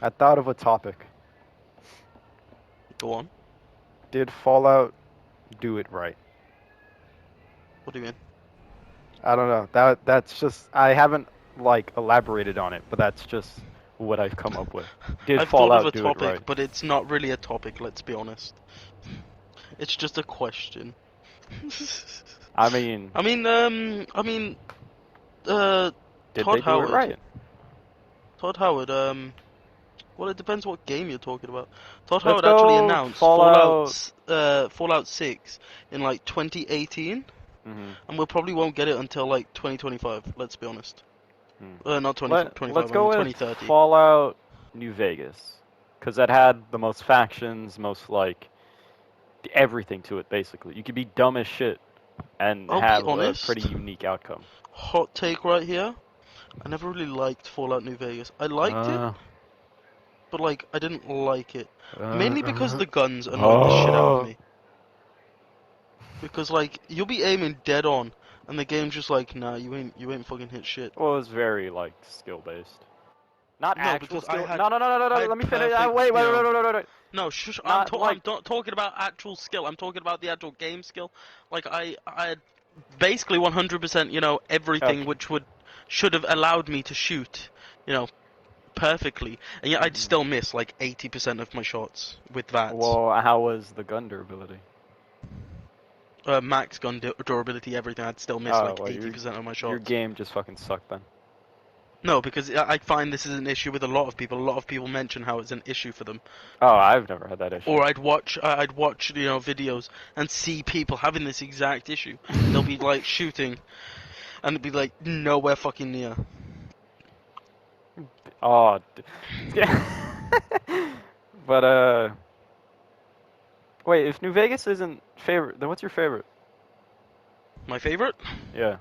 I thought of a topic. Go on. Did Fallout do it right? What do you mean? I don't know. That's just I haven't like elaborated on it, but that's just what I've come up with. Did I've thought of a Fallout do it topic, right? but it's not really a topic, let's be honest. It's just a question. I mean, I mean, uh, did they Todd do it Howard. right? Todd Howard, well, it depends what game you're talking about. Todd Let's Howard actually go announced Fallout. Fallout 6 in like 2018, hmm and we probably won't get it until like 2025, let's be honest. Not Let's 2025, I mean go with 2030. Fallout New Vegas, because that had the most factions, most like everything to it. Basically, you could be dumb as shit and I'll be have a pretty honest, unique outcome. hot take right here. I never really liked Fallout New Vegas. I liked it, Uh, but like I didn't like it. uh, Mainly because uh. the guns annoyed the shit out of Oh. me. Because like you'll be aiming dead on, and the game's just like, nah, you ain't fucking hit shit. Well, it was very like skill based. Not No, actual because skill. No, no, no, no, no, I no. had Let me finish. perfect, Wait, wait, wait, wait, wait, wait, wait. No, shush. Not I'm like. talking about actual skill. I'm talking about the actual game skill. Like I had basically 100%, everything Okay. which should have allowed me to shoot, you know, perfectly, and yet I'd hmm still miss like 80% of my shots with that. Well, how was the gun durability? Max gun durability, everything. I'd still miss Oh, like well, 80% of my your shots. game just fucking sucked then. No, because I find this is an issue with a lot of people. A lot of people mention how it's an issue for them. Oh, I've never had that issue. Or I'd watch, videos and see people having this exact issue. They'll be like shooting, and it'd be like nowhere fucking near. Oh, yeah. But wait. If New Vegas isn't favorite, then what's your favorite? My favorite? Yeah.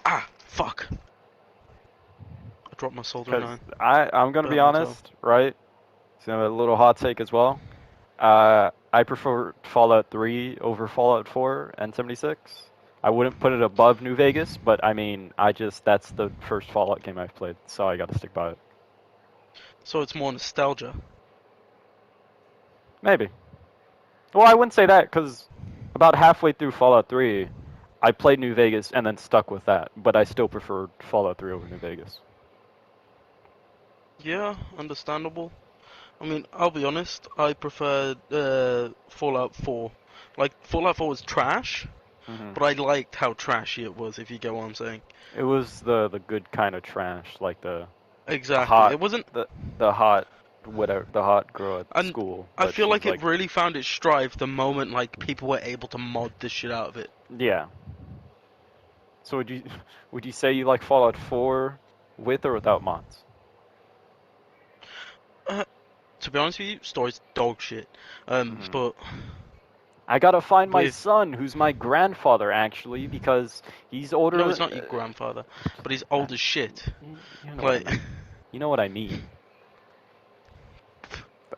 Ah, fuck! I dropped my soldering Because iron. I'm gonna be Burnt my toe. honest, right? So a little hot take as well. I prefer Fallout 3 over Fallout 4 and 76. I wouldn't put it above New Vegas, but I mean, that's the first Fallout game I've played, so I gotta stick by it. So it's more nostalgia. Maybe. Well, I wouldn't say that because about halfway through Fallout 3, I played New Vegas and then stuck with that, but I still prefer Fallout 3 over New Vegas. Yeah, understandable. I mean, I'll be honest. I prefer Fallout 4. Like Fallout 4 was trash, hmm but I liked how trashy it was. If you get what I'm saying. It was the good kind of trash, like the Exactly. hot It wasn't. the hot whatever the hot girl at And school, I but feel she's like like it really found its stride the moment like people were able to mod the shit out of it. yeah. So would you say you like Fallout 4 with or without mods? Uh, to be honest with you, story's dog shit. hmm But I gotta find my with son, who's my grandfather actually, because he's no, older. he's not your grandfather, but he's old as shit. You know what I Like, mean. You know what I mean.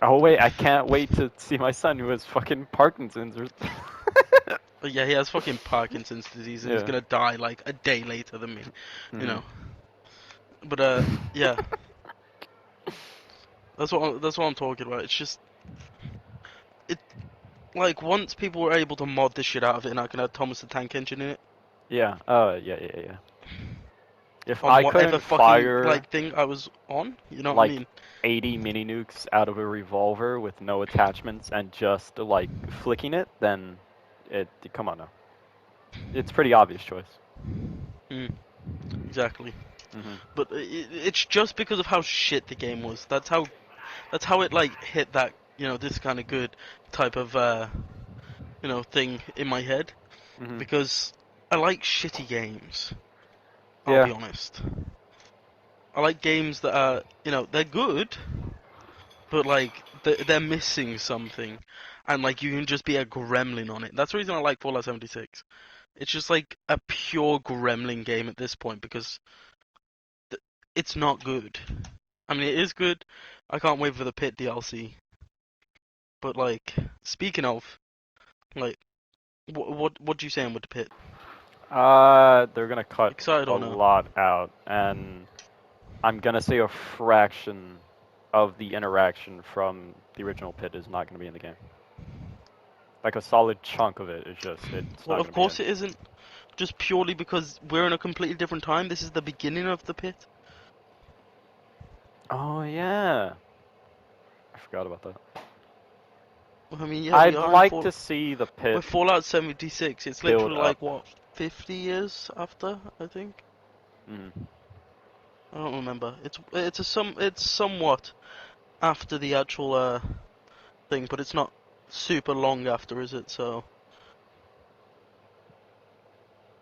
Oh wait, I can't wait to see my son who has fucking Parkinson's or. yeah, he has fucking Parkinson's disease and he's Yeah. gonna die like a day later than me. You hmm know. But yeah, that's what I'm talking about. It's just it like once people were able to mod the shit out of it and I can have Thomas the Tank Engine in it Yeah. Yeah, yeah, yeah. If on I whatever couldn't fucking fire like thing I was on, you know what I like mean? 80 mini nukes out of a revolver with no attachments and just like flicking it, then come on now. It's pretty obvious choice. Mm, exactly. hmm But it's just because of how shit the game was. That's how it like hit that this kind of good type of thing in my head hmm because I like shitty games. I'll Yeah. be honest. I like games that are they're good, but like they're missing something, and like you can just be a gremlin on it. That's the reason I like Fallout 76. It's just like a pure gremlin game at this point because it's not good. I mean, it is good. I can't wait for the Pit DLC. But like, speaking of, like, what do you saying with the Pit? They're gonna cut Excited a or no? lot out, and I'm gonna say a fraction of the interaction from the original pit is not gonna be in the game. Like a solid chunk of it is just it's Well, not of gonna be in. course it isn't. Just purely because we're in a completely different time. This is the beginning of the pit. Oh yeah, I forgot about that. I mean, yeah, we I'd are in like Fall. to see the We're pit Fallout 76. It's build literally up. like what, 50 years after, I think. Mm. I don't remember. It's somewhat after the actual thing, but it's not super long after, is it? So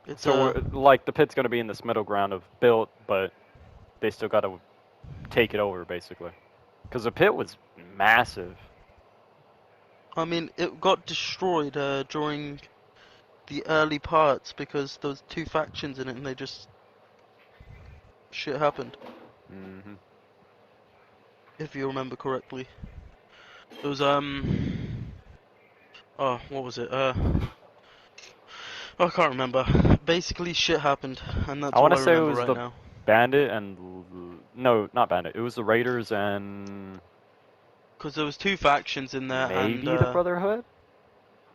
it's So like the pit's gonna be in this middle ground of built, but they still gotta take it over basically. Because the pit was massive. I mean, it got destroyed during the early parts because there was two factions in it, and they just shit happened. Hmm. If you remember correctly, there was oh, what was it? I can't remember. Basically, shit happened, and I that's want all to I say it remember was right the now. Bandit and no, not Bandit. It was the Raiders and Because there was two factions in there, and maybe the Brotherhood.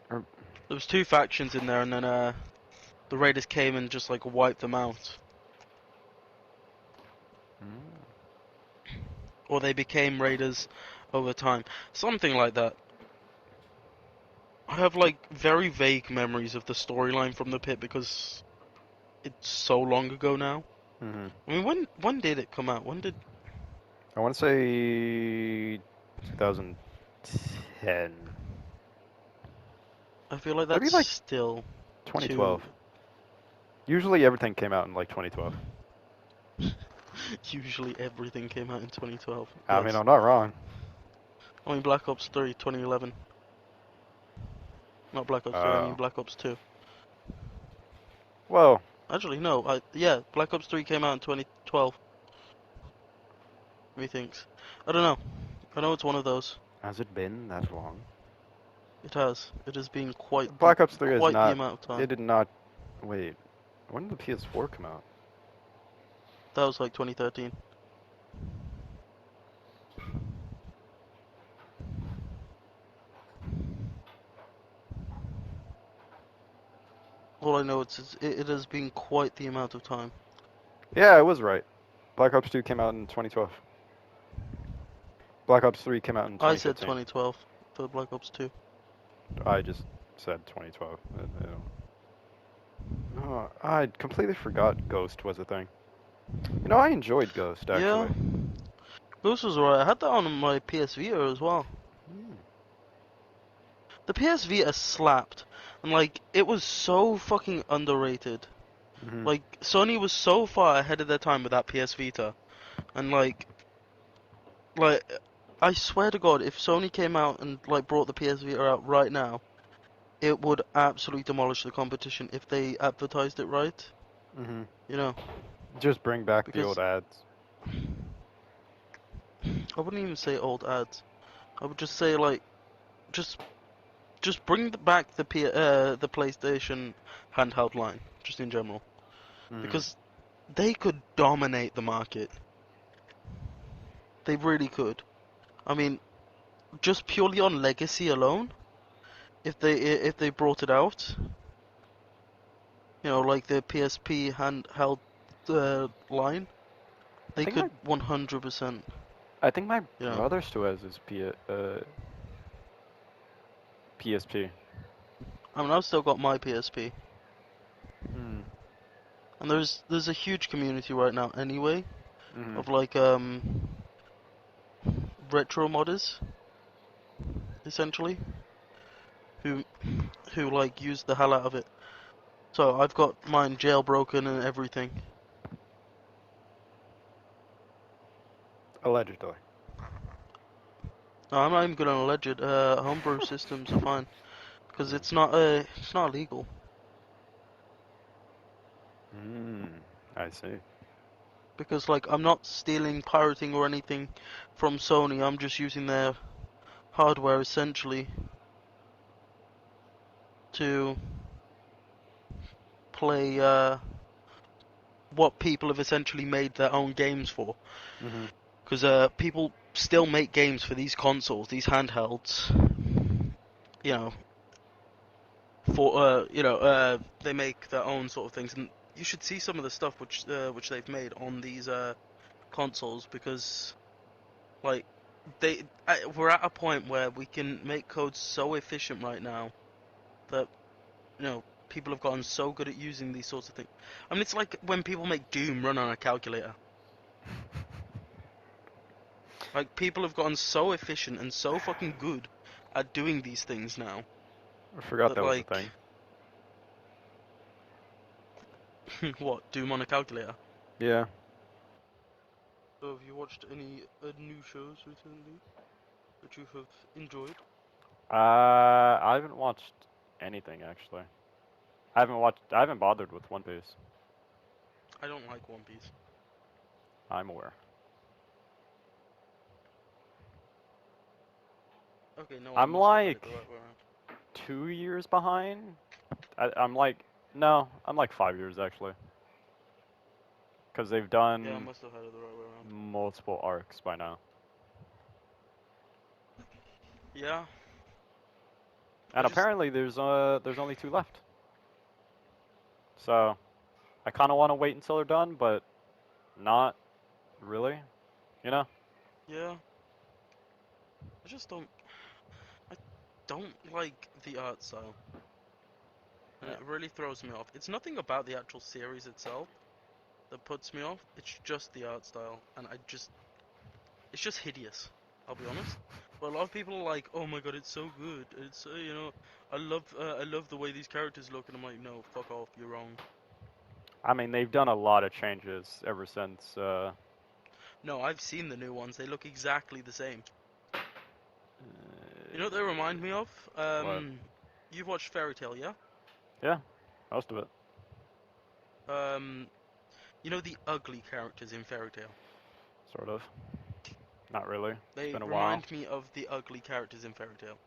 Or there was two factions in there, and then the Raiders came and just like wiped them out, mm, or they became Raiders over time, something like that. I have like very vague memories of the storyline from the pit because it's so long ago now. hmm I mean, when did it come out? When did I want to say 2010, I feel like maybe that's like still too. 2012. Usually everything came out in like 2012. Usually everything came out in 2012. I mean, Yes. I'm not wrong. I mean Black Ops 3, 2011. Not Black Ops 3. I mean Oh, Black Ops 2. well, Actually, no. Yeah, Black Ops 3 came out in 2012. Methinks. I don't know. I know it's one of those. has it been that long? It has. It has been quite Black Ops 3 is the not. amount of time. It did not. Wait, when did the PS4 come out? That was like 2013. All I know is it has been quite the amount of time. Yeah, I was right. Black Ops 2 came out in 2012. Black Ops 3 came out in I said 2015. 2012 for Black Ops 2. I just said 2012. I don't. No, I completely forgot Ghost was a thing. You know, I enjoyed Ghost Yeah, actually. Ghost was alright. I had that on my PS Vita as well. Hmm. The PS Vita slapped, and like it was so fucking underrated. Hmm. Like Sony was so far ahead of their time with that PS Vita, and like I swear to God, if Sony came out and like brought the PS Vita out right now, it would absolutely demolish the competition if they advertised it right. Hmm. You know, Just bring back the old because ads. I wouldn't even say old ads. I would just say like just bring back the PlayStation handheld line, just in general, Hmm. because they could dominate the market. They really could. I mean, just purely on legacy alone, if they brought it out, like the PSP handheld line, I they think could my 100%. I think my You know, brother still has his PSP. I mean, I've still got my PSP, Hmm. and there's a huge community right now anyway Hmm. of like retro modders essentially who like use the hell out of it. So I've got mine jailbroken and everything. Allegedly. No, I'm not even gonna allege it. Homebrew systems are fine because it's not illegal. Hmm. I see. Because like I'm not stealing, pirating or anything from Sony. I'm just using their hardware essentially to play what people have essentially made their own games for. Hmm. Because people still make games for these consoles, these handhelds. You know, they make their own sort of things, and you should see some of the stuff which they've made on these consoles because like we're at a point where we can make code so efficient right now that people have gotten so good at using these sorts of things. I mean, it's like when people make Doom run on a calculator. Like people have gotten so efficient and so fucking good at doing these things now I forgot that that was a like thing. what Doom on a calculator. Yeah. So have you watched any new shows recently that you have enjoyed? I haven't watched anything actually. I haven't bothered with One Piece. I don't like One Piece. I'm aware. Okay, no, I I'm must have had it like the right way around. 2 years behind. I'm like, no, I'm like 5 years actually, because they've Yeah, I done must have had it the right way around. multiple arcs by now, Yeah, I and just apparently there's only two left. So I kind of want to wait until they're done, but not really, you know. yeah, I just I don't like the art style, and Yeah. it really throws me off. It's nothing about the actual series itself that puts me off. It's just the art style, and it's just hideous. I'll be honest. But a lot of people are like, "Oh my god, it's so good. It's I love the way these characters look," and I'm like, "No, fuck off. You're wrong." I mean, they've done a lot of changes ever since. No, I've seen the new ones. They look exactly the same. You know what they remind me of? What? You've watched Fairy Tail, yeah? Yeah, most of it, Um, you know the ugly characters in Fairy Tail? sort of. Not really. It's They been a while. remind me of the ugly characters in Fairy Tail.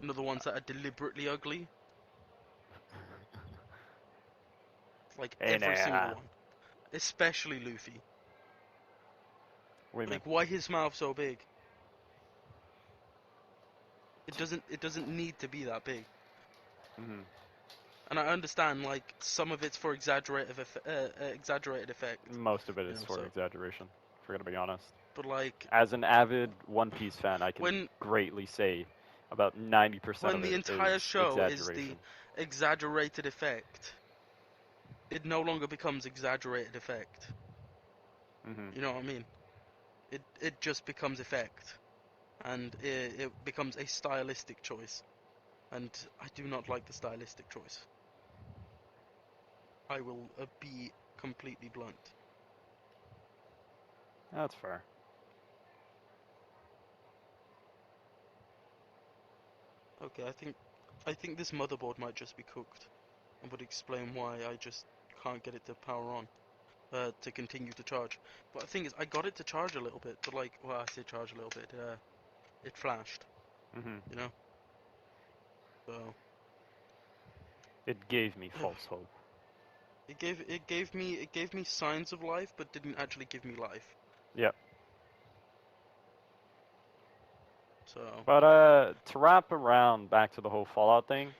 You know the ones that are deliberately ugly? Like Hey, every single nah. one. Especially Luffy. What do you mean? Like why his mouth so big? It doesn't need to be that big. Hmm. And I understand like some of it's for exaggerated effect, Most of it is for so exaggeration. If we're gonna be honest. but like As an avid One Piece fan, I can when greatly say about 90% when of the it entire is show is the exaggeration. exaggerated effect, it no longer becomes exaggerated effect. Hmm. You know what I mean? It just becomes effect, and it becomes a stylistic choice. And I do not like the stylistic choice. I will be completely blunt. That's fair. Okay, I think this motherboard might just be cooked, and would explain why I just can't get it to power on. To continue to charge. But the thing is, I got it to charge a little bit, but like, well, I say charge a little bit. It flashed, Hmm. you know. So It gave me false hope. it gave me signs of life, but didn't actually give me life. Yep. So But to wrap around back to the whole Fallout thing,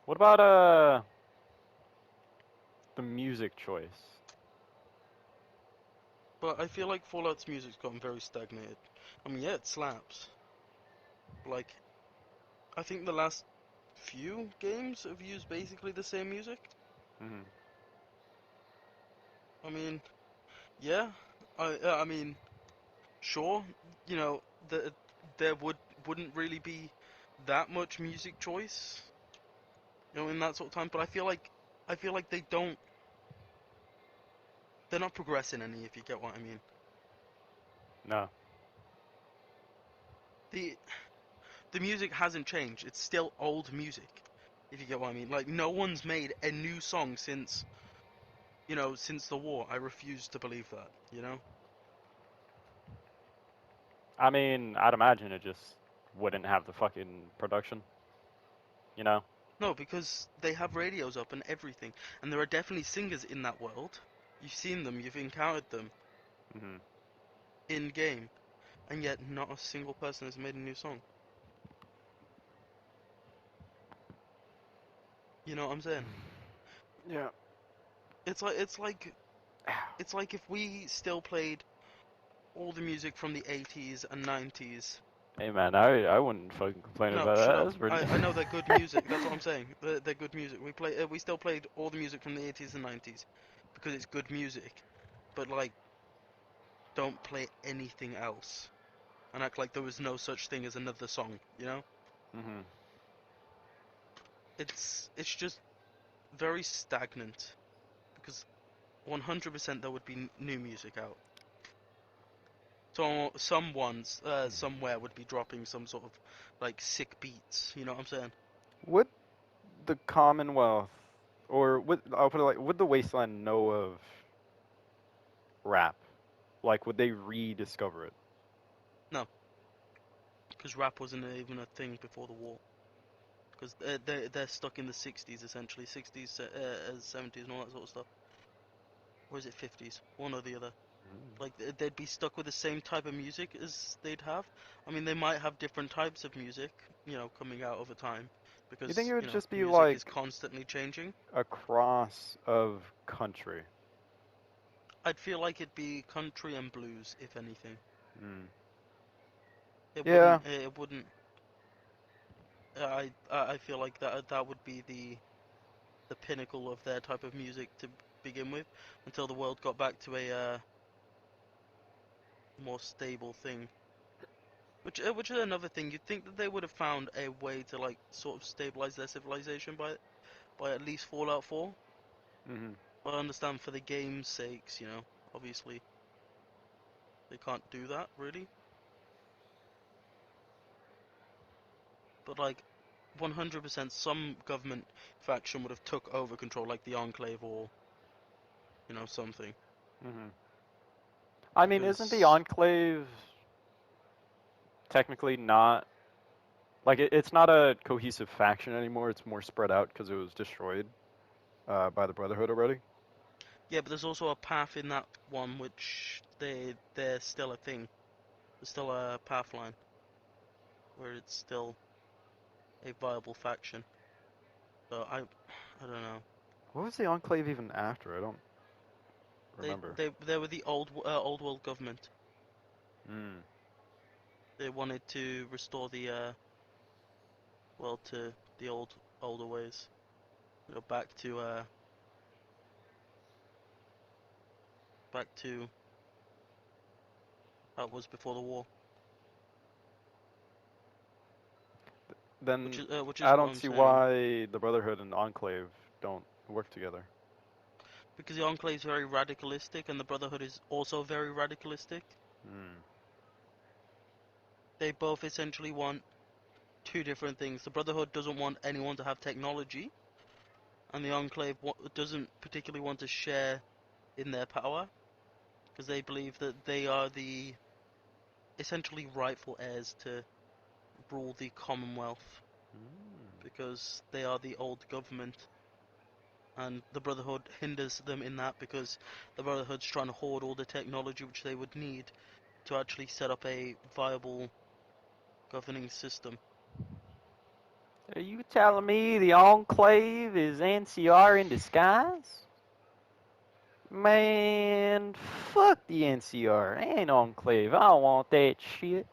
what about the music choice? but I feel like Fallout's music's gotten very stagnated. I mean, yeah, it slaps. Like, I think the last few games have used basically the same music. Hmm. I mean, yeah, I mean, sure, you know, there wouldn't really be that much music choice, in that sort of time. But I feel like they're not progressing any, if you get what I mean. No. The the music hasn't changed. It's still old music, if you get what I mean. Like no one's made a new song since the war. I refuse to believe that, you know? I mean, I'd imagine it just wouldn't have the fucking production, you know? No, because they have radios up and everything, and there are definitely singers in that world. You've seen them, you've encountered them Hmm. in game, and yet not a single person has made a new song. You know what I'm saying? Yeah. It's like it's like it's like if we still played all the music from the 80s and 90s. Hey man, I wouldn't fucking complain No, about shut that. up. That's pretty. I know they're good music. That's what I'm saying. They're good music. We still played all the music from the 80s and 90s because it's good music. But like, don't play anything else and act like there was no such thing as another song. You know, Hmm. it's just very stagnant because 100% there would be new music out. So someone's somewhere would be dropping some sort of like sick beats. You know what I'm saying? Would the Commonwealth, or would I'll put it like, would the Wasteland know of rap? Like, would they rediscover it? No, because rap wasn't even a thing before the war. Because they're stuck in the 60s essentially, 60s, 70s, and all that sort of stuff. Or is it 50s? One or the other. Like they'd be stuck with the same type of music as they'd have. I mean, they might have different types of music, coming out over time, You think because it would just be music is like constantly changing. a cross of country? I'd feel like it'd be country and blues, if anything. Mm. It Yeah. wouldn't. It wouldn't. I feel like that would be the pinnacle of their type of music to begin with, until the world got back to a more stable thing. Which is another thing. You'd think that they would have found a way to like sort of stabilize their civilization by at least Fallout 4. Hmm. But I understand for the game's sakes, obviously they can't do that really. But like 100% some government faction would have took over control, like the Enclave or something. Hmm. I mean, isn't the Because Enclave technically not like it's not a cohesive faction anymore? It's more spread out because it was destroyed by the Brotherhood already. yeah, but there's also a path in that one which they're still a thing. There's still a path line where it's still a viable faction. So I don't know. What was the Enclave even after? I don't They remember. they they were the old world government. Mm. They wanted to restore the world to the older ways. Back to how it was before the war. Which Then is uh, which is I what don't I'm see saying. why the Brotherhood and Enclave don't work together. Because the Enclave is very radicalistic and the Brotherhood is also very radicalistic. Mm. They both essentially want two different things. The Brotherhood doesn't want anyone to have technology, and the Enclave doesn't particularly want to share in their power because they believe that they are the essentially rightful heirs to rule the Commonwealth Mm. because they are the old government, and the Brotherhood hinders them in that because the Brotherhood's trying to hoard all the technology which they would need to actually set up a viable governing system. Are you telling me the Enclave is NCR in disguise? Man, fuck the NCR. Ain't Enclave. I don't want that shit.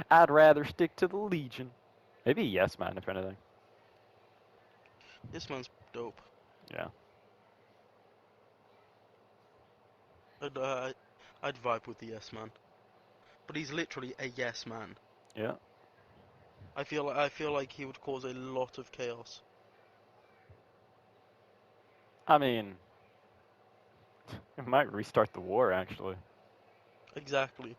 I'd rather stick to the Legion. Maybe Yes Man, if anything. This man's dope. Yeah. I'd, I'd vibe with the yes man, but he's literally a yes man. Yeah. I feel like he would cause a lot of chaos. I mean, it might restart the war, actually. Exactly.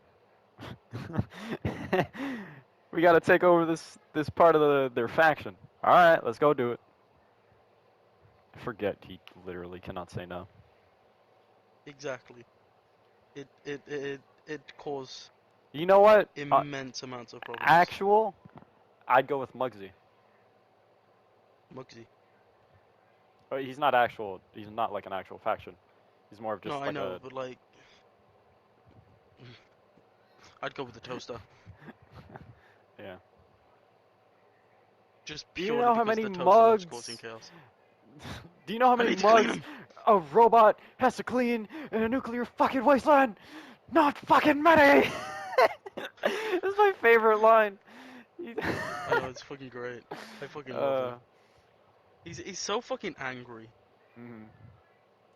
We gotta take over this part of their faction. All right, let's go do it. Forget he literally cannot say no. Exactly. It cause You know what? immense amounts of problems. Actual. I'd go with Muggsy. Muggsy. But he's not actual. He's not like an actual faction. He's more of No, just I like know, a. but like, I'd go with the toaster. Yeah. Just Do you purely know how because many the toaster loves causing mugs? chaos. Do you know how I many need to clean mugs him! a robot has to clean in a nuclear fucking wasteland? Not fucking many. This is my favorite line. I know, it's fucking great. I fucking love him. uh, He's so fucking angry. mhm.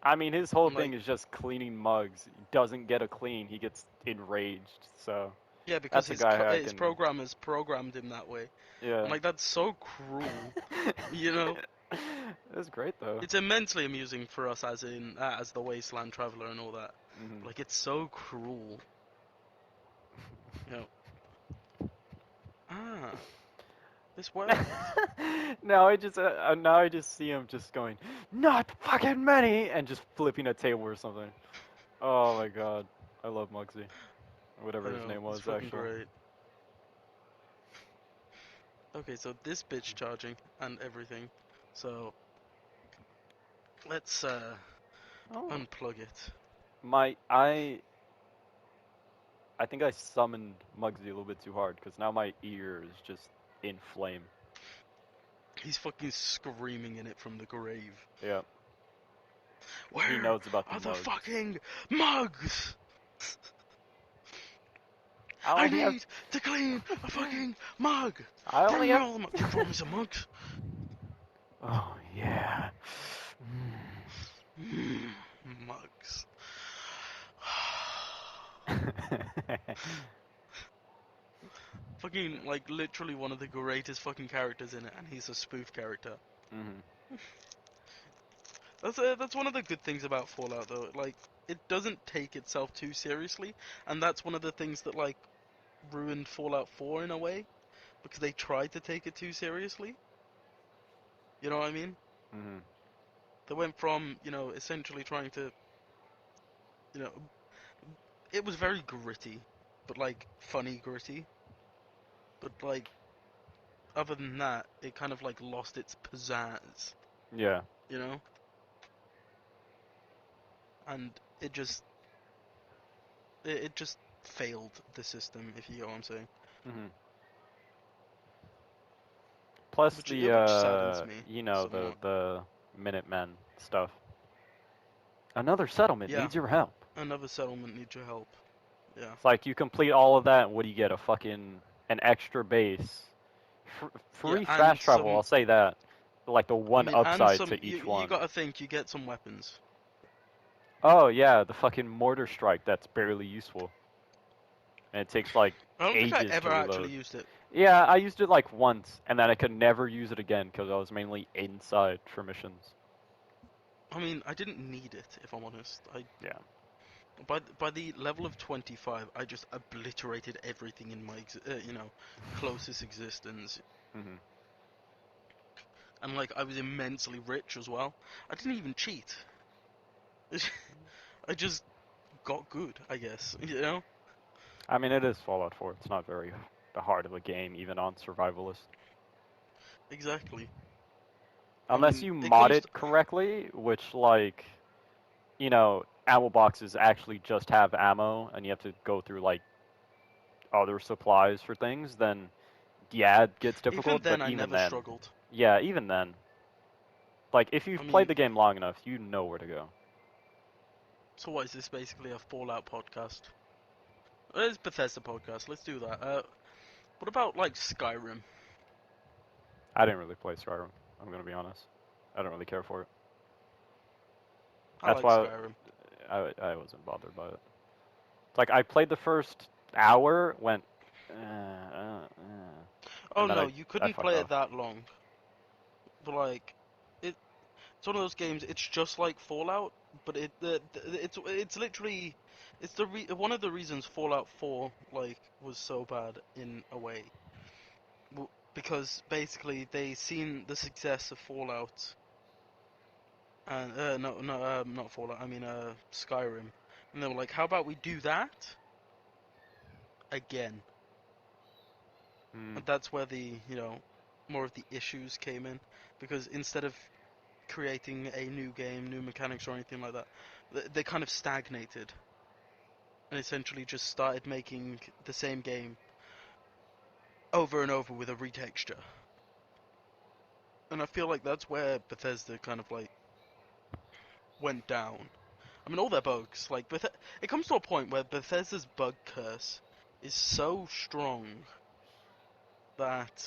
I mean, his whole And thing like, is just cleaning mugs. He doesn't get a clean, he gets enraged. So yeah, because that's a guy I his can. programmers programmed him that way. And Yeah. like, that's so cruel. You know? That's great though. It's immensely amusing for us as the Wasteland Traveler and all that. Hmm. Like, it's so cruel. You know? Ah, this worked. Now I just see him just going, not fucking many, and just flipping a table or something. Oh my god, I love Muggsy, or I whatever his know, name it's was fucking actually. great. Okay, so this bitch charging and everything. So let's Oh, unplug it. my I think I summoned Muggsy a little bit too hard because now my ear is just in flame. He's fucking screaming in it from the grave. Yeah, he Where knows about the are the mugs. fucking mugs? I I only have need to clean a fucking mug. I Bring only me have. all the mugs. You promise a mugs? Oh yeah. Mugs. Fucking like literally one of the greatest fucking characters in it, and he's a spoof character. Hmm. That's one of the good things about Fallout, though. Like, it doesn't take itself too seriously, and that's one of the things that like ruined Fallout 4 in a way, because they tried to take it too seriously. You know what I mean? Hmm. They went from, essentially trying to, you know, it was very gritty, but like funny gritty. But like other than that, it kind of like lost its pizzazz, Yeah. you know? And it just failed the system, if you get what I'm saying. Hmm. Plus the Which saddens me the somewhat. Minutemen stuff. Another settlement Yeah, needs your help. another settlement needs your help. Yeah. It's like you complete all of that, and what do you get? A fucking an extra base, Yeah, free and fast travel. I'll some. say that. Like the I one mean, and upside some. to You each you one. gotta think you get some weapons. Oh yeah, the fucking mortar strike. That's barely useful, and it takes like I don't think I ages ever to actually reload. used it. Yeah, I used it like once, and then I could never use it again because I was mainly inside for missions. I mean, I didn't need it, if I'm honest. Yeah. By the level of 25, I just obliterated everything in my closest existence, Hmm. and like I was immensely rich as well. I didn't even cheat. I just got good, I guess. You know? I mean, it is Fallout 4. It's not very hard of a game, even on survivalist. Exactly. I Unless mean, you it mod comes. it correctly, which like, ammo boxes actually just have ammo, and you have to go through like other supplies for things. Then yeah, it gets Even difficult. But then, I even never then, struggled. yeah, even then, like if I you've played mean, the game long enough, you know where to go. so what is this basically a Fallout podcast? It's Bethesda podcast. Let's do that. What about like Skyrim? I didn't really play Skyrim. I'm gonna be honest. I don't really care for it. I That's like why Skyrim. I wasn't bothered by it. It's like I played the first hour, went, Oh and then no, you I couldn't fucked play it off. that long. But like, it's one of those games. It's just like Fallout, but it's literally one of the reasons Fallout 4 like was so bad in a way, because basically they seen the success of Fallout and no not Fallout. I mean Skyrim, and they were like, how about we do that again? Mm. And that's where the, more of the issues came in. Because instead of creating a new game, new mechanics or anything like that, they kind of stagnated. And essentially just started making the same game over and over with a retexture. And I feel like that's where Bethesda kind of like went down. I mean, all their bugs, like, it comes to a point where Bethesda's bug curse is so strong that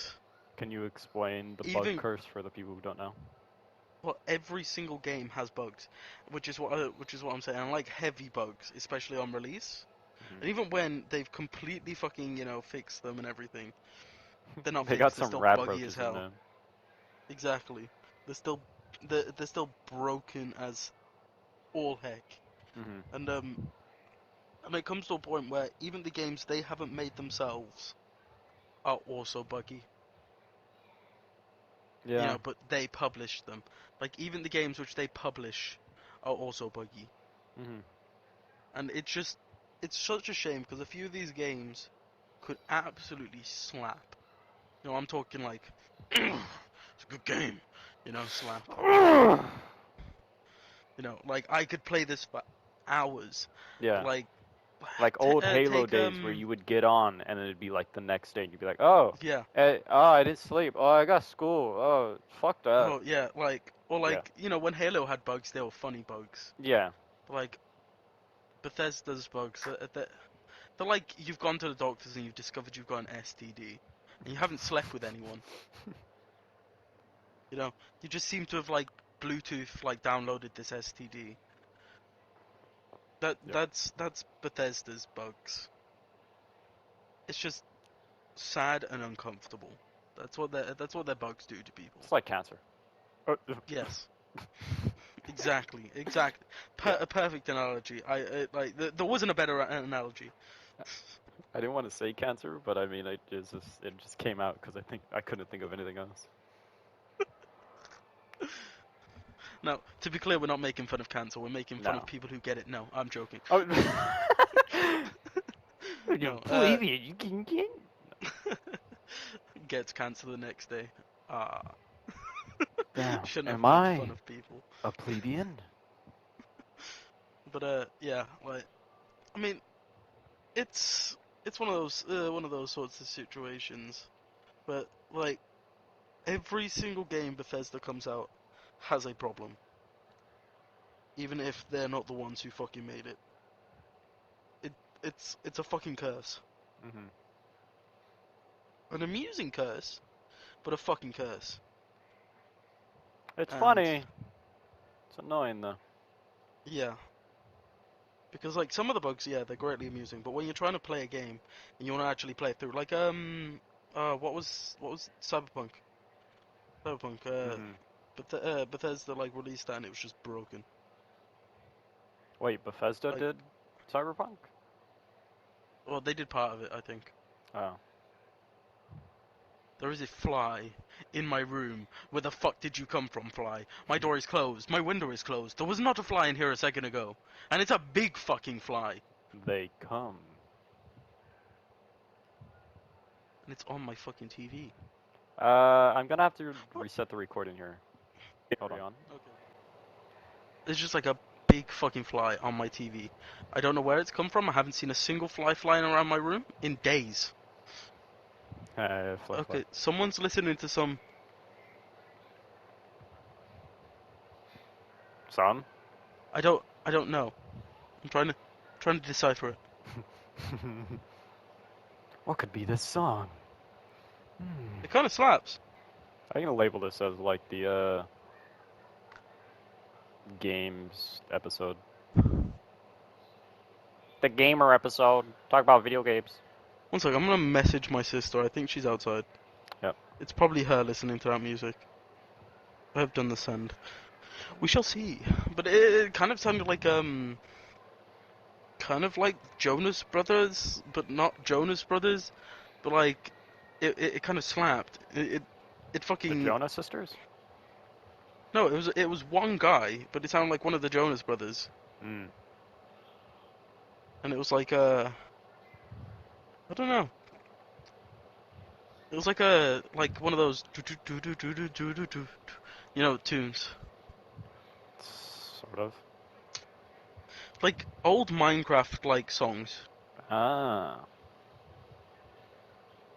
Can you explain the bug even, curse for the people who don't know? well, every single game has bugs, which is what I'm saying. I like heavy bugs, especially on release, Hmm. and even when they've completely fucking fixed them and everything, they're not They got fixed. They're some still rad buggy as roaches in hell. there. Exactly. They're still they're still broken as all heck, Hmm. and it comes to a point where even the games they haven't made themselves are also buggy. Yeah. But they publish them. Like even the games which they publish are also buggy, Hmm. and it's such a shame because a few of these games could absolutely slap. I'm talking like it's a good game, slap. Like I could play this for hours, but Yeah. like Like old Halo take days where you would get on and it'd be like the next day and you'd be like, oh, yeah. I didn't sleep. Oh, I got school. Oh, fuck that. Oh yeah, like or Yeah. like when Halo had bugs, they were funny bugs. Yeah. But like Bethesda's bugs, they're like you've gone to the doctors and you've discovered you've got an STD, and you haven't slept with anyone. You just seem to have like Bluetooth like downloaded this STD. Yep. That's Bethesda's bugs. It's just sad and uncomfortable. That's what their bugs do to people. It's like cancer. Oh, Yes, exactly. yeah. A perfect analogy. Like there wasn't a better analogy. I didn't want to say cancer, but I mean, it just came out because I think I couldn't think of anything else. Now, to be clear, we're not making fun of cancer. We're making fun of No. people who get it. No, I'm joking. Oh. No, You plebeian, you can get. gets cancer the next day. Ah, Now, shouldn't have am made fun I of people. a plebeian? But yeah, like I mean, it's it's one of those sorts of situations. But like every single game Bethesda comes out has a problem, even if they're not the ones who fucking made it. It it's a fucking curse, Hmm. an amusing curse, but a fucking curse. It's And funny. It's annoying though. yeah, because like some of the bugs, yeah, they're greatly amusing. But when you're trying to play a game and you want to actually play it through, like what was Cyberpunk? Cyberpunk. Hmm. But Bethesda like released that and it was just broken. Wait, Bethesda Like, did Cyberpunk? well, they did part of it, I think. Oh. There is a fly in my room. Where the fuck did you come from, fly? My door is closed. My window is closed. There was not a fly in here a second ago. And it's a big fucking fly. They come. And it's on my fucking TV. I'm gonna have to What? reset the recording here. Hold on. Okay. There's just like a big fucking fly on my TV. I don't know where it's come from. I haven't seen a single fly flying around my room in days. Fly, fly. Okay, someone's listening to some. Son? I don't know. I'm trying to decipher it. What could be this song? Hmm. It kind of slaps. I'm gonna label this as like the games episode. The gamer episode. Talk about video games. One sec, I'm gonna message my sister. I think she's outside. Yep. It's probably her listening to that music. I have done the send. We shall see. But it kind of sounded like kind of like Jonas Brothers, but not Jonas Brothers. But like, it kind of slapped. It The fucking Jonah sisters? no. It was one guy, but it sounded like one of the Jonas Brothers, Hmm. and it was like I don't know. It was like one of those tunes. Sort of. Like old Minecraft like songs. Ah.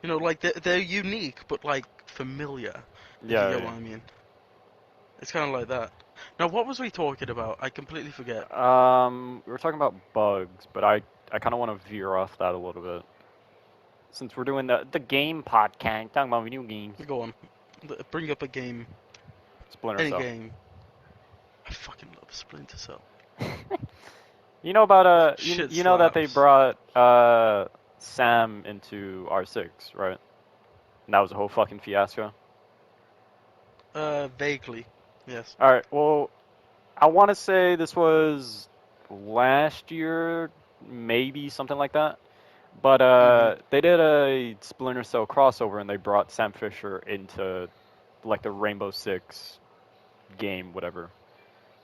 Like they're unique but like familiar, if you Yeah, get what I mean. It's kind of like that. Now, what was we talking about? I completely forget. we were talking about bugs, but I kind of want to veer off that a little bit since we're doing the game podcast, talking about video games. Go on. Bring up a game. Splinter Any Cell. game. I fucking love Splinter Cell. You know about Shit you know that they slaps. brought Sam into R6, right? And that was a whole fucking fiasco. Vaguely. Yes. All right. Well, I want to say this was last year, maybe something like that. But Mhm. they did a Splinter Cell crossover and they brought Sam Fisher into like the Rainbow Six game, whatever,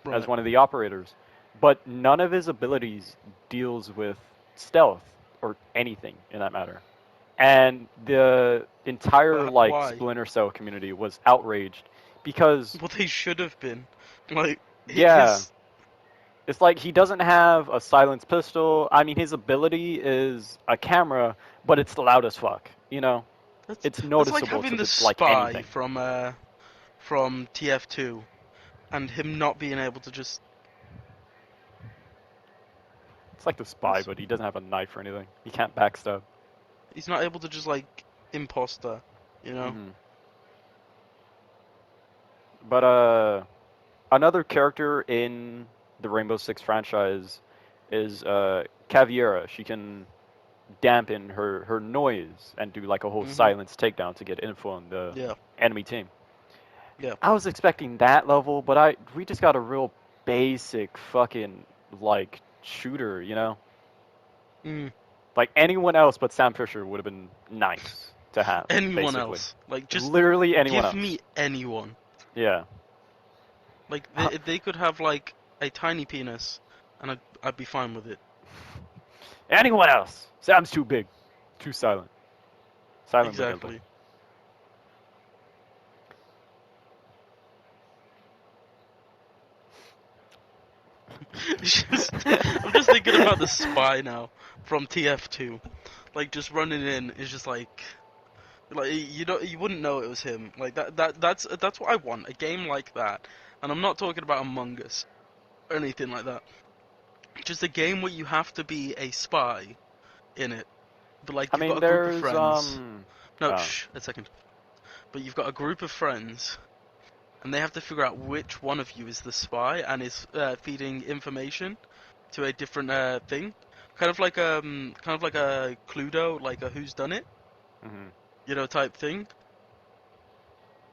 as Right. one of the operators. But none of his abilities deals with stealth or anything in that matter. And the entire But like why? Splinter Cell community was outraged because Well, they should have been. Like yeah, his. it's like he doesn't have a silenced pistol. I mean, his ability is a camera, but it's loud as fuck. You know, it's That's like noticeable to having the the like spy anything. from TF2 and him not being able to just. It's like the spy, What's, but he doesn't have a knife or anything. He can't backstab. he's not able to just like imposter. You know. Hmm. But another character in the Rainbow Six franchise is Caviera. She can dampen her noise and do like a whole Mhm. silence takedown to get info on the Yeah. enemy team. Yeah. I was expecting that level, but we just got a real basic fucking like shooter, you know? Mm. Like anyone else but Sam Fisher would have been nice to have, Anyone basically. else? Like just Literally anyone give else. me anyone. Yeah. Like they could have like a tiny penis, and I'd be fine with it. Anyone else? Sam's too big. Too silent. Silent but deadly. Exactly. It's just I'm just thinking about the spy now from TF2. Like just running in is just like you wouldn't know it was him. Like that's what I want. A game like that. And I'm not talking about Among Us or anything like that. Just a game where you have to be a spy in it. But like I you've got mean, a group of there's friends. No, oh. shh, a second. But you've got a group of friends and they have to figure out which one of you is the spy and is feeding information to a different thing, kind of like a Cluedo, like a Who's Done It, Hmm. type thing.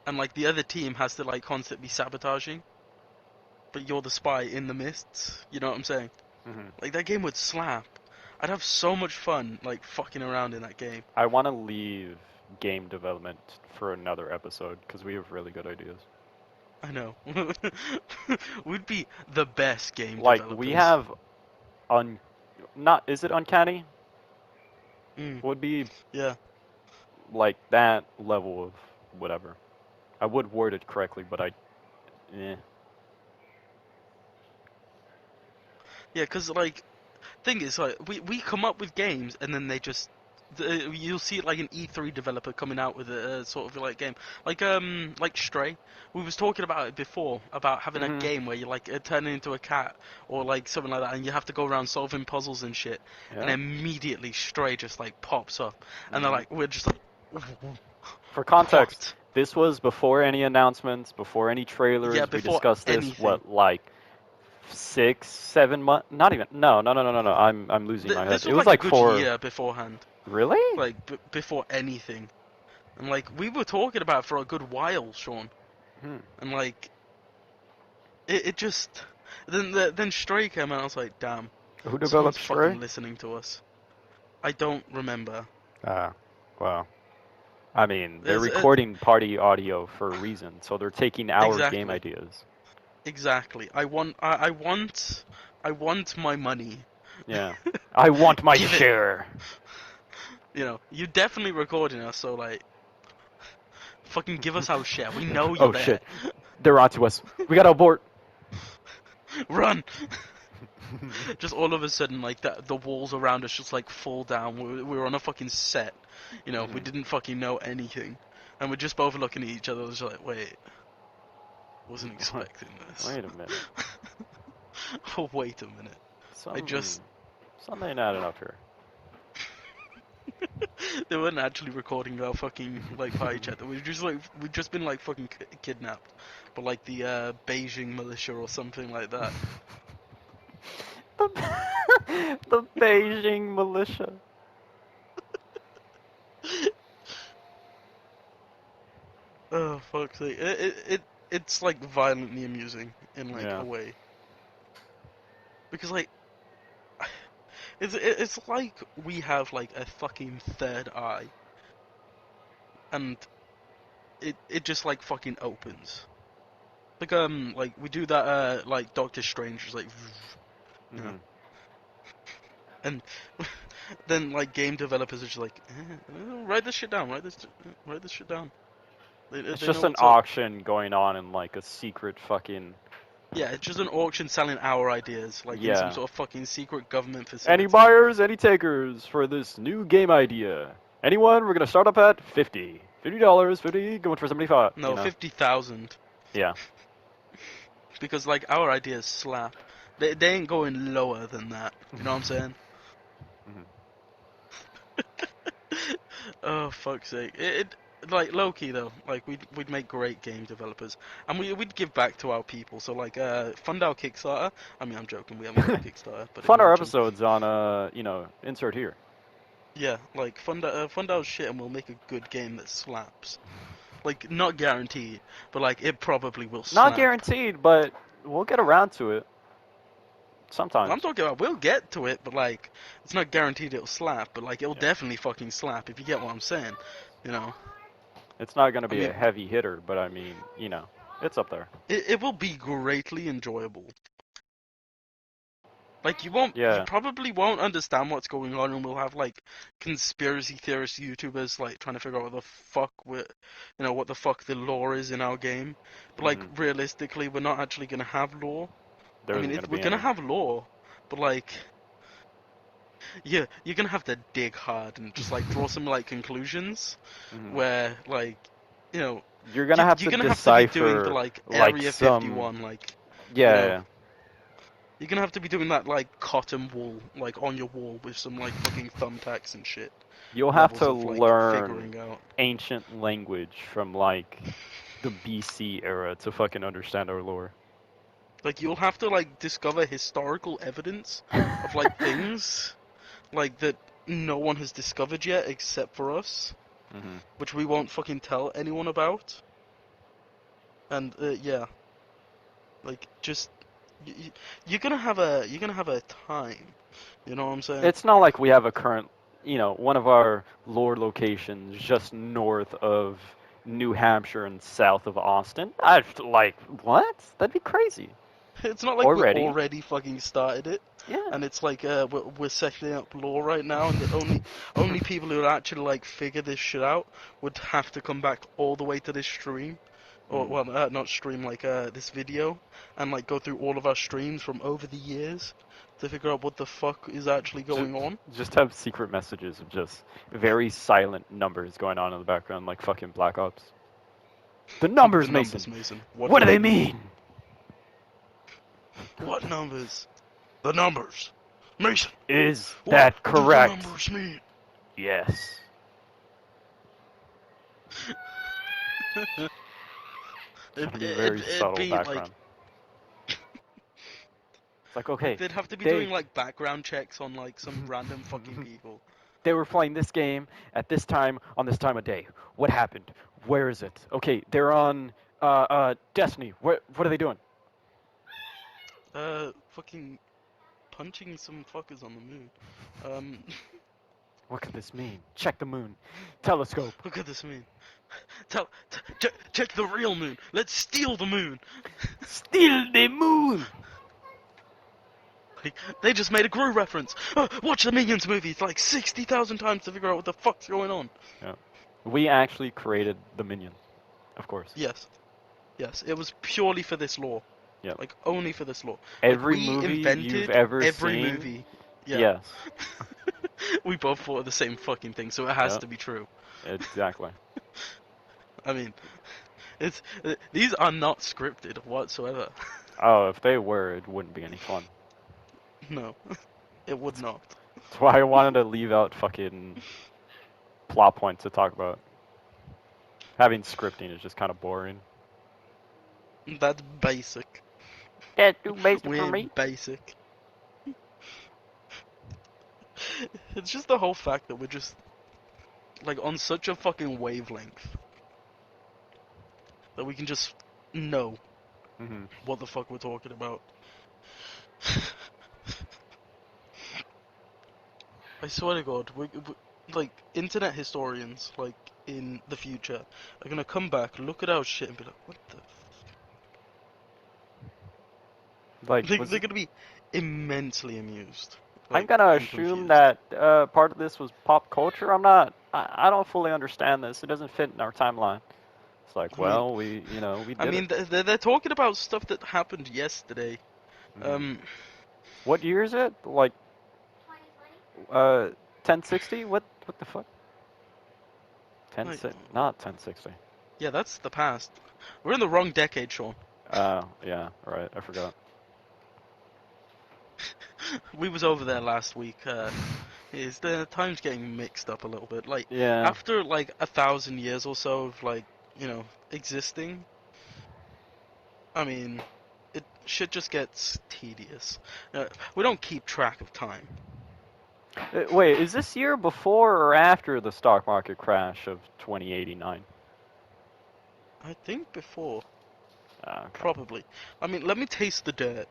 And like the other team has to like constantly be sabotaging, but you're the spy in the mists. You know what I'm saying? Hmm. Like that game would slap. I'd have so much fun like fucking around in that game. I want to leave game development for another episode because we have really good ideas. I know. We'd be the best game Like we developers. have un not is it uncanny? Mm, Would be yeah. like that level of whatever. I would word it correctly, but eh. Yeah, cause like thing is, like, we come up with games and then they just you'll see it like an E3 developer coming out with a sort of like game like Stray. We was talking about it before about having a Hmm. game where you like turn into a cat or like something like that, and you have to go around solving puzzles and shit. And Yeah. immediately Stray just like pops up, and they're Hmm. like, we're just like, For context, what? this was before any announcements, before any Yeah, trailers. We before discussed this anything. what like 6, 7 months? Not even. No, no, no, no, no, no. I'm losing my head. This It was was like a like good 4. year beforehand, Really? like before anything. And like we were talking about it for a good while, Sean. Hmm. And like it just then Stray came out. I was like, damn, Who someone's developed Stray? fucking listening to us. I don't remember. Ah, well. I mean, they're There's recording party audio for a reason, so they're taking our game exactly, ideas. exactly. I want my money. Yeah. I want my Give it. share. You're definitely recording us, so like Fucking give us our share. We know you're Oh there. shit, they're onto us. We gotta abort. Run! Just all of a sudden, like the walls around us just like fall down. We're on a fucking set. You know, we didn't fucking know anything, and we're just both looking at each other, just like, wait, wasn't expecting this. Wait a minute. Oh, wait a minute. Something ain't adding up here. They weren't actually recording our fucking like party chat. We've just been like fucking kidnapped, but like the Beijing militia or something like that. The Beijing militia. Oh fuck's sake! It's like violently amusing in like Yeah. a way, because like it's like we have like a fucking third eye, and it just like fucking opens. Like we do that like Doctor Strange, just like you know, and then like game developers are just like write this shit down, write this shit down. It's They just know an what's up. auction going on in like a secret fucking. Yeah, it's just an auction selling our ideas, like in some Yeah. sort of fucking secret government facility. Any buyers, any takers for this new game idea? Anyone? We're gonna start up at $50. 50 going for 75. No, You know. 50,000. Yeah. Because like our ideas slap. They ain't going lower than that. You know what I'm saying? Oh fuck's sake! Like low key though, like we'd make great game developers, and we'd give back to our people. So like fund our Kickstarter. I mean, I'm joking. We haven't got a Kickstarter, but Fund our imagine. episodes on insert here. Yeah, like fund our shit, and we'll make a good game that slaps. Like not guaranteed, but like it probably will slap. Not guaranteed, but we'll get around to it. Sometimes. I'm talking about we'll get to it, but like it's not guaranteed it'll slap, but like it'll definitely fucking slap if you get what I'm saying. You know. It's not gonna I be a mean, heavy hitter, but I mean, it's up there. it will be greatly enjoyable. Like you Yeah. probably won't understand what's going on, and we'll have like conspiracy theorist YouTubers like trying to figure out what the fuck the lore is in our game. But like realistically, we're not actually gonna have lore. There I isn't mean, gonna we're be gonna any. have lore, but like, yeah, you're gonna have to dig hard and just like draw some like conclusions where like, you know, You're gonna have you're to gonna have to be doing the decipher like like Area some. 51 like. Yeah, You know, yeah. You're gonna have to be doing that like cotton wool, like on your wall with some like fucking thumbtacks and shit. You'll have Levels to of like learn figuring out. ancient language from like the BC era to fucking understand our lore. Like you'll have to like discover historical evidence of like things like that no one has discovered yet except for us, which we won't fucking tell anyone about. And yeah, like just you're gonna have a time. You know what I'm saying? It's not like we have a current, one of our lore locations just north of New Hampshire and south of Austin. Like, what? That'd be crazy. It's not like we already fucking started it. Yeah. And it's like we're setting up lore right now, and the only people who would actually like figure this shit out would have to come back all the way to this stream, or well, not stream, like this video, and like go through all of our streams from over the years to figure out what the fuck is actually going on. Just have secret messages of just very silent numbers going on in the background, like fucking Black Ops. The numbers, Mason. What do they mean? What numbers? The numbers. Mason. Is that correct? What do the numbers mean? Yes. It'd be very subtle background. It's like, okay. They'd have to be doing like background checks on like some random fucking people. They were playing this game at this time on this time of day. What happened? Where is it? Okay, they're on Destiny. What are they doing? Fucking punching some fuckers on the moon. What could this mean? Check the moon. Telescope. What could this mean? Check the real moon. Let's steal the moon. Steal the moon. They just made a Gru reference. Watch the Minions movies like 60,000 times to figure out what the fuck's going on. Yeah. We actually created the Minions. Of course. Yes, yes. It was purely for this law. Yep. Like only for this law. Like Every we movie you've invented ever every seen, movie. Yeah. yes. We both thought the same fucking thing, so it has Yep. to be true. Exactly. I mean, it's these are not scripted whatsoever. Oh, if they were, it wouldn't be any fun. No, it would That's, not. that's why I wanted to leave out fucking plot points to talk about. Having scripting is just kind of boring. That's basic. That's too basic for We're me. basic. It's just the whole fact that we're just like on such a fucking wavelength that we can just know Hmm. what the fuck we're talking about. I swear to God, like internet historians, like in the future, are gonna come back, look at our shit, and be like, "What the?" Like, They're gonna be immensely amused, I'm like gonna and assume confused. that part of this was pop culture. I'm not. I don't fully understand this. It doesn't fit in our timeline. It's like, I mean, well, we I did it. mean, they're talking about stuff that happened yesterday. Hmm. Um, What year is it? Like, uh, 1060? What the fuck? like, Not 1060. yeah, that's the past. We're in the wrong decade, Sean. Yeah, right. I forgot. We was over there last week. Is the time's getting mixed up a little bit? Like Yeah. after like 1,000 years or so of like existing, I mean, it shit just gets tedious. We don't keep track of time. Wait, is this year before or after the stock market crash of 2089? I think before, Okay. probably. I mean, let me taste the dirt.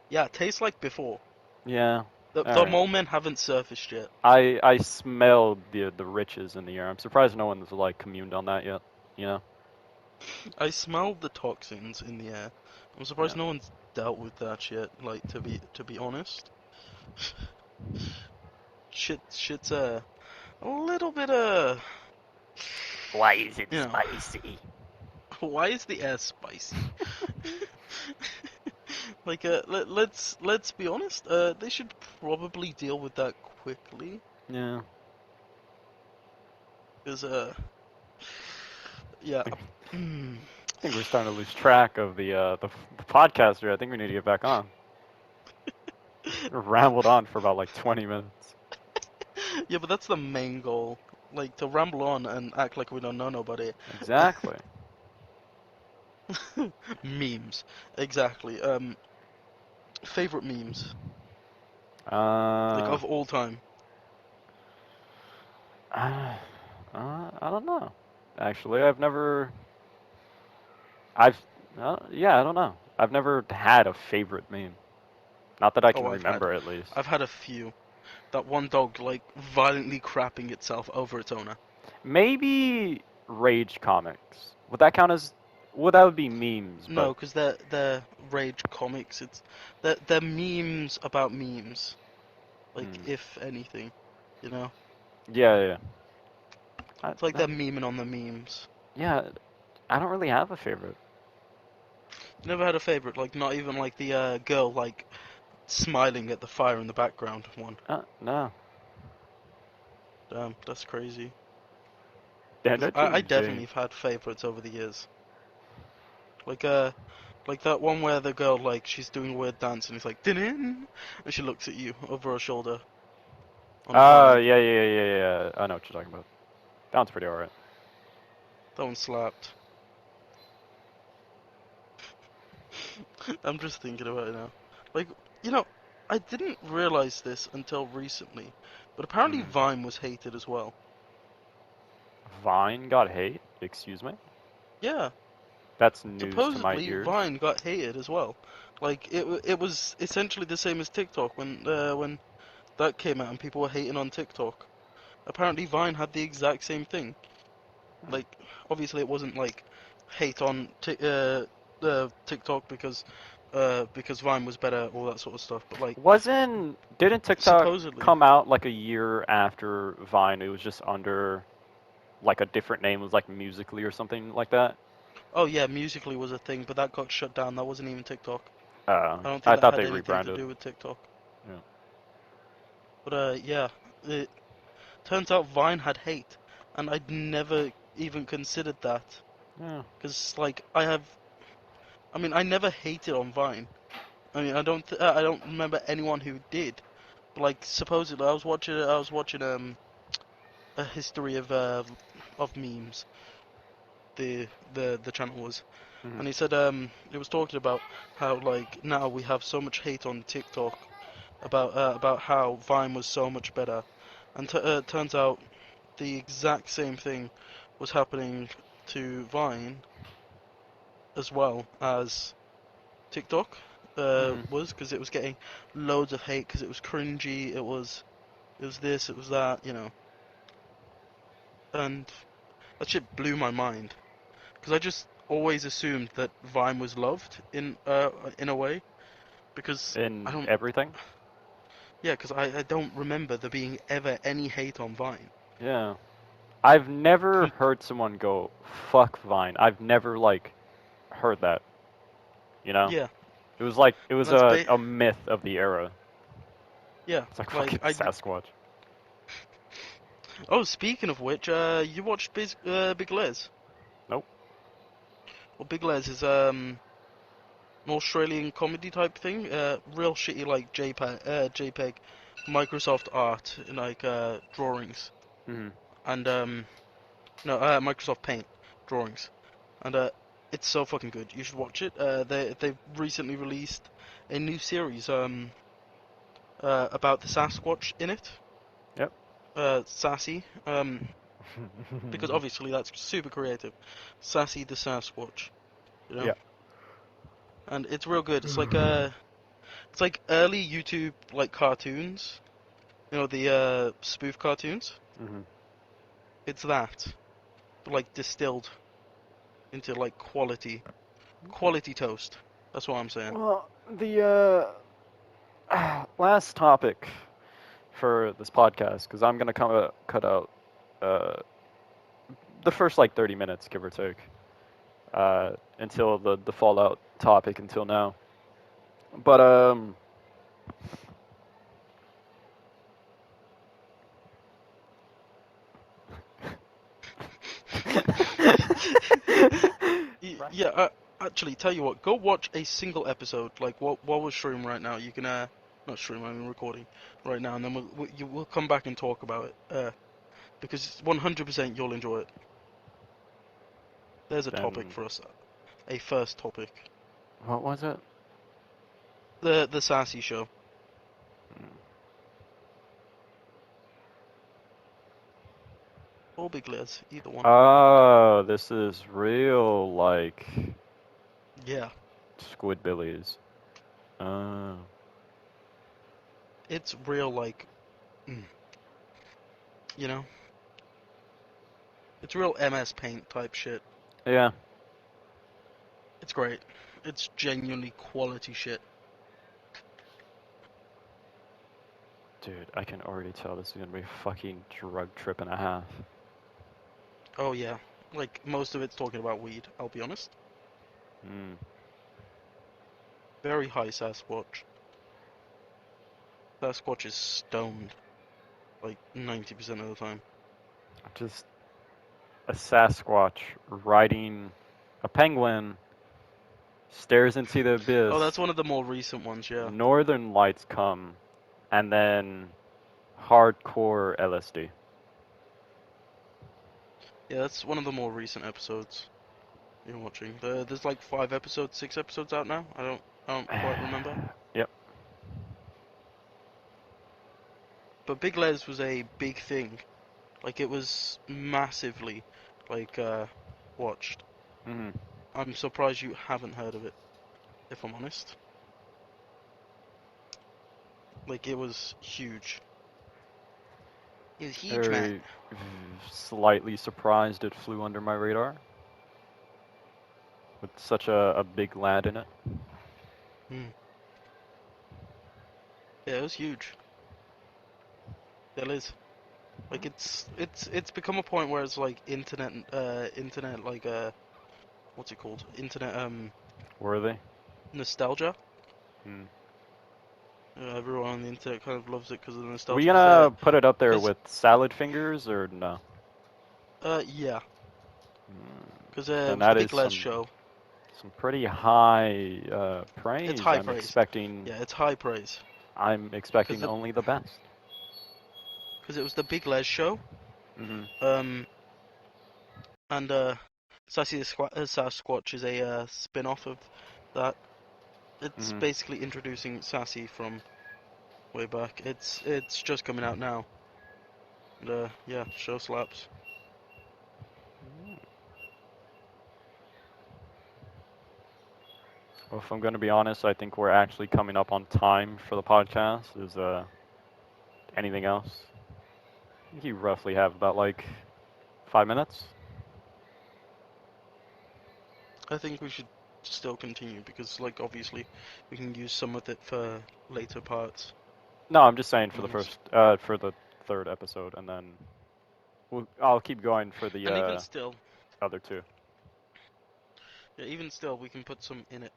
Yeah, it tastes like before. Yeah. All The right. mole men haven't surfaced yet. I smelled the riches in the air. I'm surprised no one's like communed on that yet. You know? I smelled the toxins in the air. I'm Yeah. surprised no one's dealt with that yet. Like to be honest, shit's a little bit Why is it you know, spicy? why is the air spicy? Like let's be honest. They should probably deal with that quickly Yeah. because yeah. I Mm. think we're starting to lose track of the podcaster. I think we need to get back on. Rambled on for about like 20 minutes. Yeah, but that's the main goal. Like to ramble on and act like we don't know nobody. Exactly. Memes, exactly. Favorite memes like Uh, of all time. I, I don't know. Actually, I've never. I've. Yeah, I don't know. I've never had a favorite meme. Not that I Oh, can remember, at least. I've had a few. That one dog like violently crapping itself over its owner. Maybe Rage comics. Would that count as? Well, that would be memes, No, but. because they're rage comics. They're memes about memes. Like Hmm. if anything, you know. Yeah, yeah. It's like they're memeing on the memes. Yeah, I don't really have a favorite. Never had a favorite. Like not even like the girl like smiling at the fire in the background one. No. Damn, that's crazy. Yeah, 'Cause that's I insane. definitely have had favorites over the years. Like like that one where the girl like she's doing a weird dance and it's like din and she looks at you over her shoulder on Vine. Yeah. I know what you're talking about. That one's pretty alright. That one slapped. I'm just thinking about it now. Like you know, I didn't realize this until recently, but apparently Hmm. Vine was hated as well. Vine got hate? Excuse me? Yeah, That's news to my supposedly ears. Vine got hated as well. Like it was essentially the same as TikTok when that came out and people were hating on TikTok. Apparently Vine had the exact same thing. Hmm. Like obviously it wasn't like hate on TikTok because Vine was better, all that sort of stuff. But like Didn't TikTok supposedly, come out like a year after Vine? It was just under. like a different name was like Musically or something like that. Oh yeah, Musically was a thing, but that got shut down. That wasn't even TikTok. I don't think I that thought had they anything to rebranded. do with TikTok. Yeah. But yeah, it turns out Vine had hate, and I'd never even considered that. Yeah. Because like I mean, I never hated on Vine. I mean, I don't remember anyone who did. But like, supposedly, I was watching a history of memes. The channel was, Hmm. and he said it was talking about how like now we have so much hate on TikTok about how Vine was so much better, and turns out the exact same thing was happening to Vine as well as TikTok Hmm. was, because it was getting loads of hate because it was cringy, it was this, it was that, you know, and that shit blew my mind because I just always assumed that Vine was loved in a way because I In don't, everything. yeah, because I don't remember there being ever any hate on Vine. Yeah. I've never heard someone go fuck Vine. I've never like heard that. You know. Yeah, It was like it and was that's a myth of the era. yeah, It's like like fucking Sasquatch. oh, speaking of which, you watched Big Les? Nope. Well, Big Les is an Australian comedy type thing. Real shitty like JPEG, Microsoft Art, like drawings, Hmm. and no, Microsoft Paint drawings, and it's so fucking good. You should watch it. They've recently released a new series about the Sasquatch in it. Yep. Sassy. Because obviously that's super creative. Sassy the Sasquatch, you know, Yeah. and it's real good. It's like early YouTube like cartoons. You know, the spoof cartoons? Hmm. It's that, but like distilled into like quality toast. That's what I'm saying. Well, the last topic for this podcast, because I'm gonna cut out uh, the first like 30 minutes, give or take, until the Fallout topic until now. But right. Yeah, actually, tell you what, go watch a single episode. Like what we're streaming right now. You can not stream, I mean recording right now, and then we'll come back and talk about it. Because 100% you'll enjoy it. There's a topic Then for us. A first topic. what was it? The Sassy Show or Big Les, either one. Oh, this is real like Yeah, Squidbillies. Oh. it's real like, mm, you know, it's real MS Paint type shit. Yeah. It's great. It's genuinely quality shit. Dude, I can already tell this is gonna be a fucking drug trip and a half. Oh yeah, like most of it's talking about weed. I'll be honest. Mm. Very high Sasquatch. Sasquatch is stoned like 90% of the time. Just a Sasquatch riding a penguin, stares into the Oh, that's abyss, one of the more recent ones. Yeah. northern lights come, and then hardcore LSD. Yeah, that's one of the more recent episodes you're watching. There's like 5 episodes, 6 episodes out now. I don't quite remember. Yep. But Big Les was a big thing. Like it was massively like watched. Hmm. I'm surprised you haven't heard of it, if I'm honest. Like it was huge. It was huge, man. Very slightly surprised it flew under my radar with such a big lad in it. Hmm. Yeah, it was huge. There is. Like it's become a point where it's like internet like what's it called? Internet Worthy. nostalgia. Hmm. Everyone on the internet kind of loves it because of the Are we nostalgia. gonna put it up there Cause with salad fingers or no? yeah, Hmm. because Then it was the that is Big Les show. some pretty high It's praise. high praise. Yeah, it's high praise I'm because expecting only the best. it was the Big Les show. Hmm. Um, and Sassy the Sasquatch is a spin-off of that. It's Hmm. basically introducing Sassy from way back. It's just coming out now. And yeah, show slaps. Well, if I'm gonna be honest, I think we're actually coming up on time for the podcast. Is anything else? I think you roughly have about like 5 minutes. I think we should still continue because, like, obviously, we can use some of it for later parts. No, I'm just saying for the And first, for the third episode, and then I'll keep going for the and even still, other two. yeah, even still, we can put some in it.